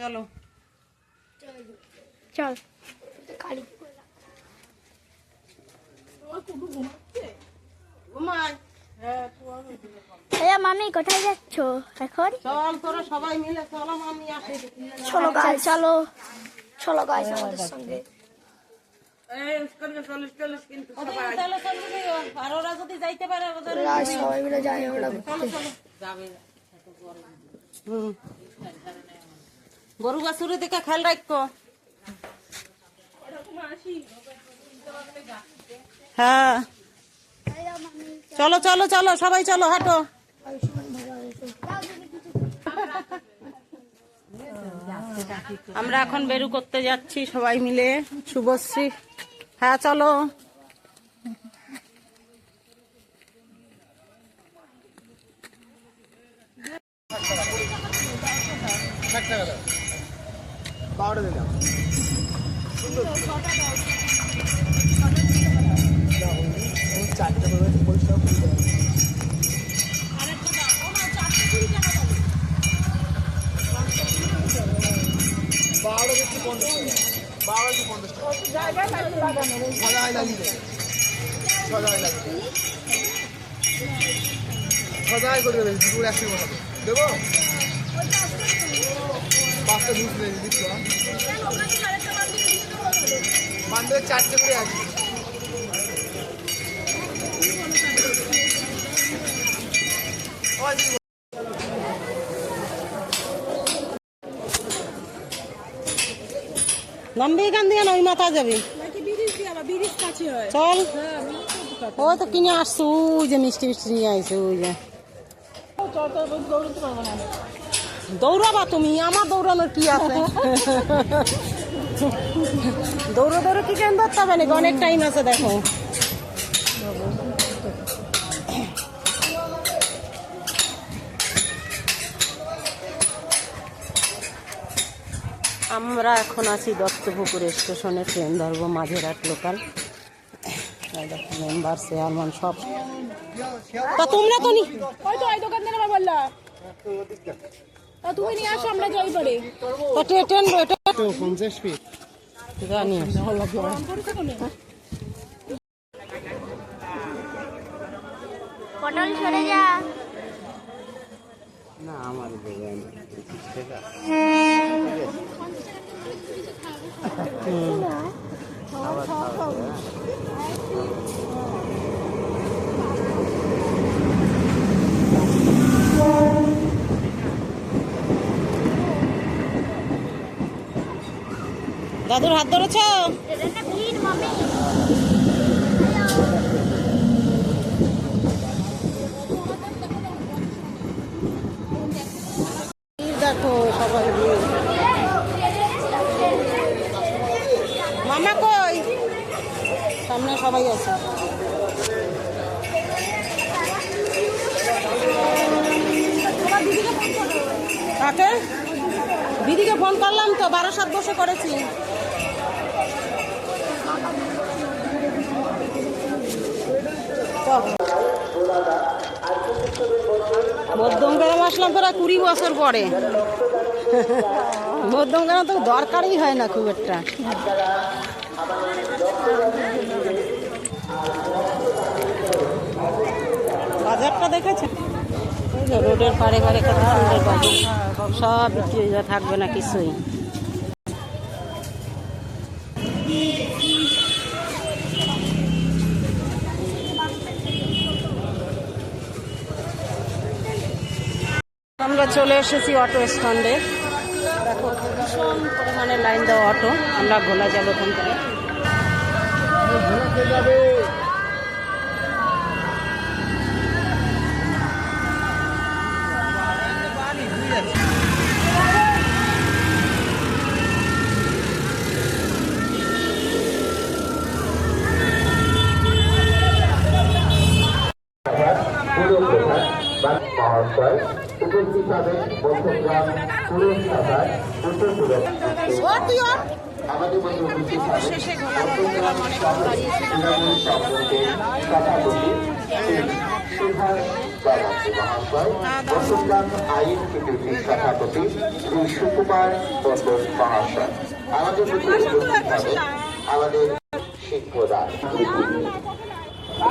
চলো চল। মামি কোথায় যাচ্ছ এখন? চল তোরা সবাই মিলে চলো, মামি আসে। চলো গাইস, চলো চলো গাইস আমাদের সঙ্গে। আর ওরা যদি যাইতে পারে সবাই মিলে যাই আমরা। গরু বাছুরের দিকে খেয়াল রাখো। হ্যাঁ চলো চলো চলো সবাই চলো, হাঁটো। আমরা এখন বেরু করতে যাচ্ছি সবাই মিলে, শুভশ্রী। হ্যাঁ চলো। সদাই করে দেবেন দুপুর 100 টাকা দেবো। 5টা জুস নিয়ে দিচ্ছ বান্ধবে 4টে করে আছে। নামবি এখান দিয়ে না ওই মাথা যাবি? চল। ও তো কিনে আসছো, ওই যে মিষ্টি মিষ্টি নিয়ে আইছো। ওই যে দৌড়াবা তুমি, আমার দৌড়ানোর কি আছে? দৌড়ো দৌড়ো কি কেন ধরতে হবে নাকি? অনেক টাইম আছে দেখো। আমরা এখন আছি দত্তপুকুর স্টেশনে, ট্রেন ধরবো মাঝেরহাট লোকাল। মেম্বার চেয়ারম্যান সব। তা তোমরা তো নি দোকানদার বললা তুমি নিয়ে আসো, আমরা যাই পরে। ট্রেন 50 ফিট জানি। পটল সরে যা। না আমার দাদুর হাত ধরেছ? দেখো সবাই। মামা কই? সামনে সবাই আছে। কাকে? দিদিকে ফোন করলাম তো, 12-7 বসে করেছি। মধ্যমগ্রাম আসলাম তোরা 20 বছর পরে। মধ্যমগ্রাম তো দরকারই হয় না খুব একটা। বাজারটা দেখেছে? রোডের পাড়ে পাড়ে কত সুন্দর বাজার, সব বিক্রি থাকবে না কিছুই। আমরা চলে এসেছি অটো স্ট্যান্ডে। দেখো ভীষণ পরিমাণে লাইন দেওয়া অটো। আমরা ঘোলা যাবো ওখান থেকে। মহাশয় উপস্থিত হবেন মধ্যগ্রাম পুরসভার উত্তরপূর্ব আমাদের মধ্যে উপস্থিত হবেন মধ্যগ্রাম শহর তৃণমূল সম্পর্কে সভাপতি সুধার ব্যানার্জি মহাশয়, বসুগ্রাম আইন কমিটির সভাপতি শ্রী সুকুমার মন্ডল মহাশয়। আমাদের মধ্যে উপস্থিত হবে আমাদের শিক্ষকরা।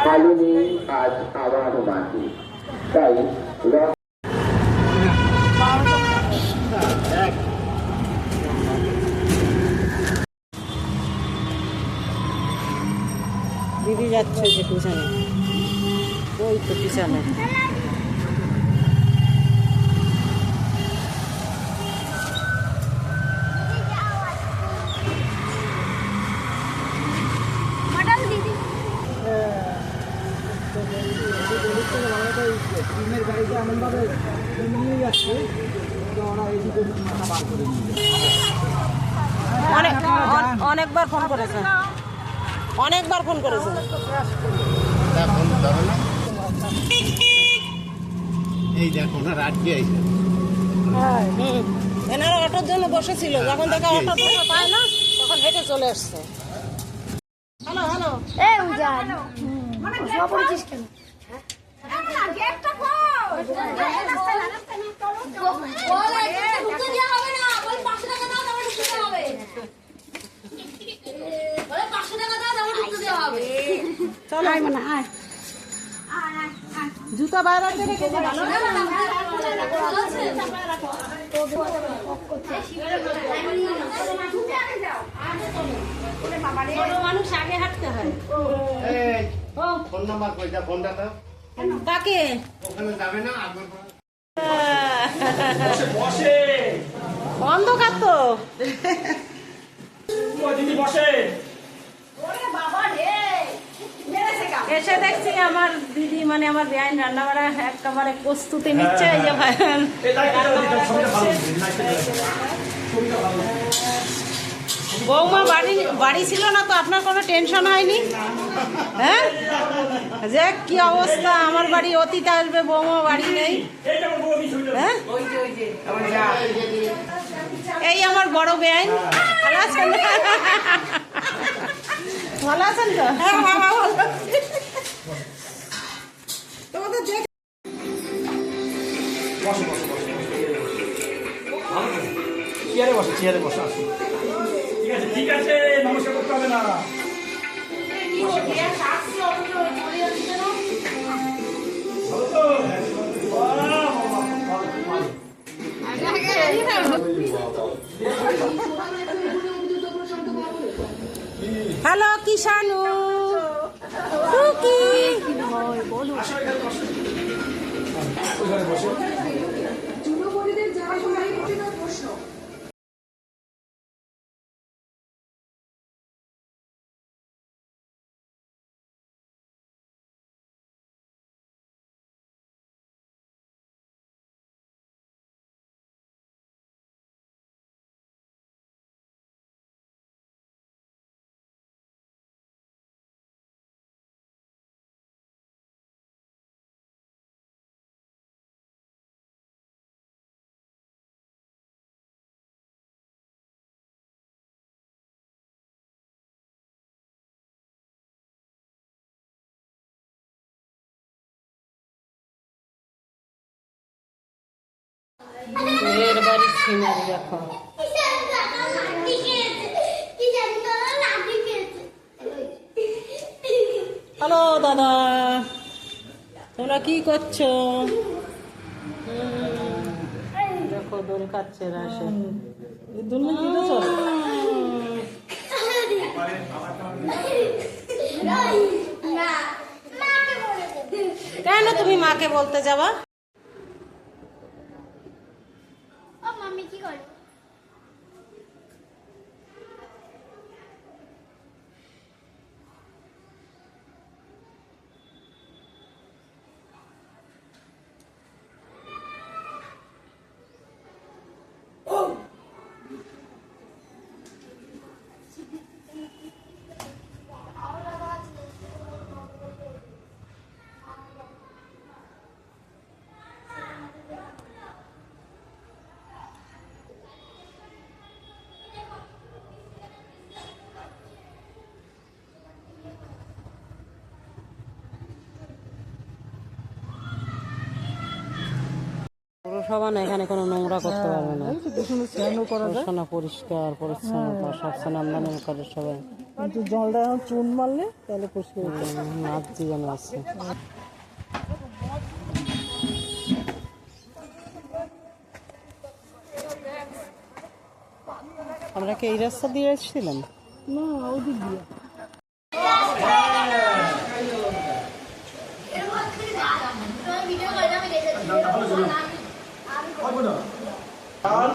কালিনী আজ আবার মাটি, তাই দিদি যাচ্ছে যে পিছনে, ওই তো পিছনে। অনেকবার ফোন করেছেন, অনেকবার ফোন করেছেন। এই দেখো না রাত দিয়ে এনারা অটোর জন্য বসেছিল, যখন থেকে অটো পায় না তখন হেঁটে চলে আসছে। হ্যালো হ্যালো, এই উজান সব পড়ছিস কেন? চলো মানে আয়, জুতা বাইরে রেখে ভালো মানুষ আগে হাঁটতে হয়। ফোন নাম্বার কইটা, ফোনটা দাও। কাকে ওখানে যাবে না আগর অন্ধকার তো এসে দেখছি আমার দিদি মানে আমার বেআইন রান্না বাড়া একেবারে প্রস্তুতি নিচ্ছে। এই যে ভাই বৌমা বাড়ি ছিল না তো আপনার কোনো টেনশন হয়নি? হ্যাঁ, যে কি অবস্থা, আমার বাড়ি অতীত আসবে, বৌমা বাড়ি নেই। হ্যাঁ, এই আমার বড় বেআইন। ভালো আছেন? ভালো আছেন তো? হ্যাঁ ভালো আছি। তোমাদের চেয়ারে বসে, চেয়ারে বসে আসুন। ঠিক আছে, ঠিক আছে, নমস্কার করতে হবে না। হ্যালো কিষানু, টুকি এর বাড়ির সিনারি দেখো। হ্যালো দাদা, তোমরা কি করছো? দেখো দোল খাচ্ছে রাসে। দোল কিনেছ? কেন তুমি মাকে বলতে যাবা? মাম্মি কি করে? পৌরসভা না, এখানে কোনো নোংরা করতে পারবে না। পৌরসভা পরিষ্কার পরিচ্ছন্নতা সবসময় আমদানি করে সবাই। কিন্তু জলটা এখন চুন মারলে তাহলে পরিষ্কার হয়ে যাবে। মাছ জীবন আছে। আমরা কি এই রাস্তা দিয়ে এসেছিলাম? না ওই দিক দিয়ে আর